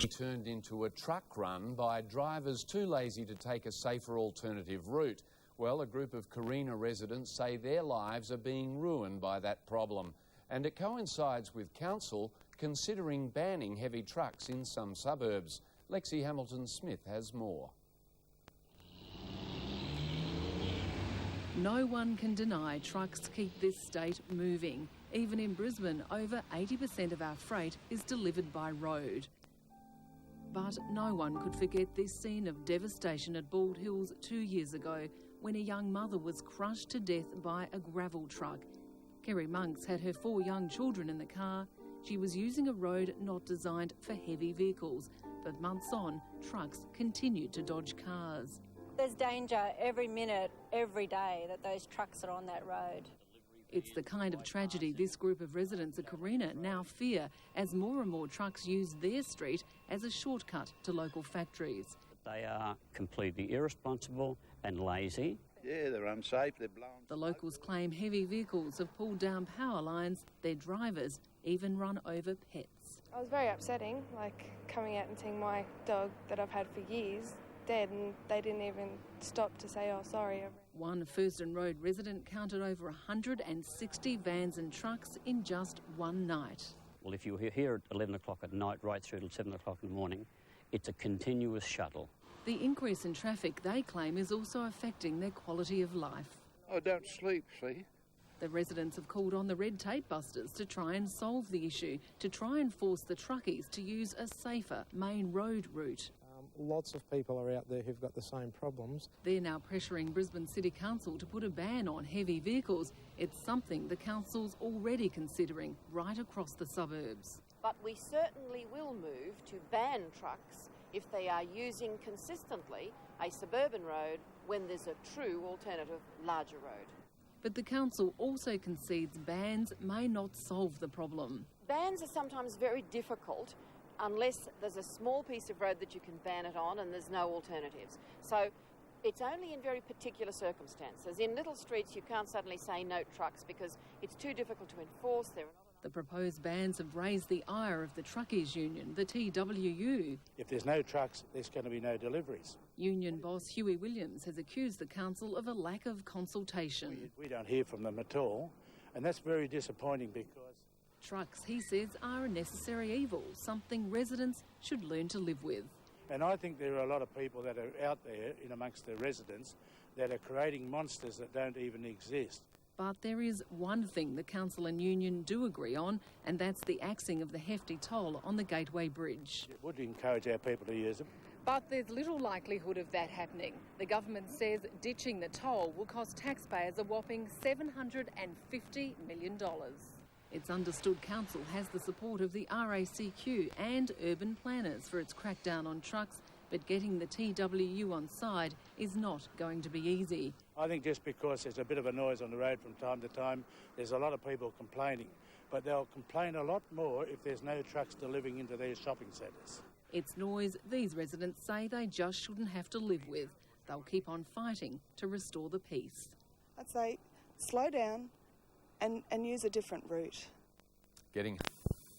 Turned into a truck run by drivers too lazy to take a safer alternative route. Well, a group of Carina residents say their lives are being ruined by that problem. And it coincides with council considering banning heavy trucks in some suburbs. Lexi Hamilton-Smith has more. No one can deny trucks keep this state moving. Even in Brisbane, over 80% of our freight is delivered by road. But no one could forget this scene of devastation at Bald Hills 2 years ago when a young mother was crushed to death by a gravel truck. Kerry Monks had her 4 young children in the car. She was using a road not designed for heavy vehicles, but months on, trucks continued to dodge cars. There's danger every minute, every day that those trucks are on that road. It's the kind of tragedy this group of residents at Carina now fear as more and more trucks use their street as a shortcut to local factories. They are completely irresponsible and lazy. Yeah, they're unsafe, they're blown. The locals claim heavy vehicles have pulled down power lines. Their drivers even run over pets. I was very upsetting, like coming out and seeing my dog that I've had for years dead, and they didn't even stop to say, oh, sorry. One Furston Road resident counted over 160 vans and trucks in just one night. Well, if you're here at 11 o'clock at night right through till 7 o'clock in the morning, it's a continuous shuttle. The increase in traffic, they claim, is also affecting their quality of life. I don't sleep, see. The residents have called on the red tape busters to try and solve the issue, to try and force the truckies to use a safer main road route. Lots of people are out there who've got the same problems. They're now pressuring Brisbane City Council to put a ban on heavy vehicles. It's something the council's already considering right across the suburbs. But we certainly will move to ban trucks if they are using consistently a suburban road when there's a true alternative, larger road. But the council also concedes bans may not solve the problem. Bans are sometimes very difficult unless there's a small piece of road that you can ban it on and there's no alternatives. So it's only in very particular circumstances. In little streets you can't suddenly say no trucks because it's too difficult to enforce. The proposed bans have raised the ire of the Truckies Union, the TWU. If there's no trucks, there's going to be no deliveries. Union boss Huey Williams has accused the council of a lack of consultation. We don't hear from them at all, and that's very disappointing because trucks, he says, are a necessary evil, something residents should learn to live with. And I think there are a lot of people that are out there in amongst the residents that are creating monsters that don't even exist. But there is one thing the council and union do agree on, and that's the axing of the hefty toll on the Gateway Bridge. It would encourage our people to use them. But there's little likelihood of that happening. The government says ditching the toll will cost taxpayers a whopping $750 million. It's understood council has the support of the RACQ and urban planners for its crackdown on trucks, but getting the TWU on side is not going to be easy. I think just because there's a bit of a noise on the road from time to time, there's a lot of people complaining. But they'll complain a lot more if there's no trucks delivering into their shopping centres. It's noise these residents say they just shouldn't have to live with. They'll keep on fighting to restore the peace. I'd say slow down and use a different route. Getting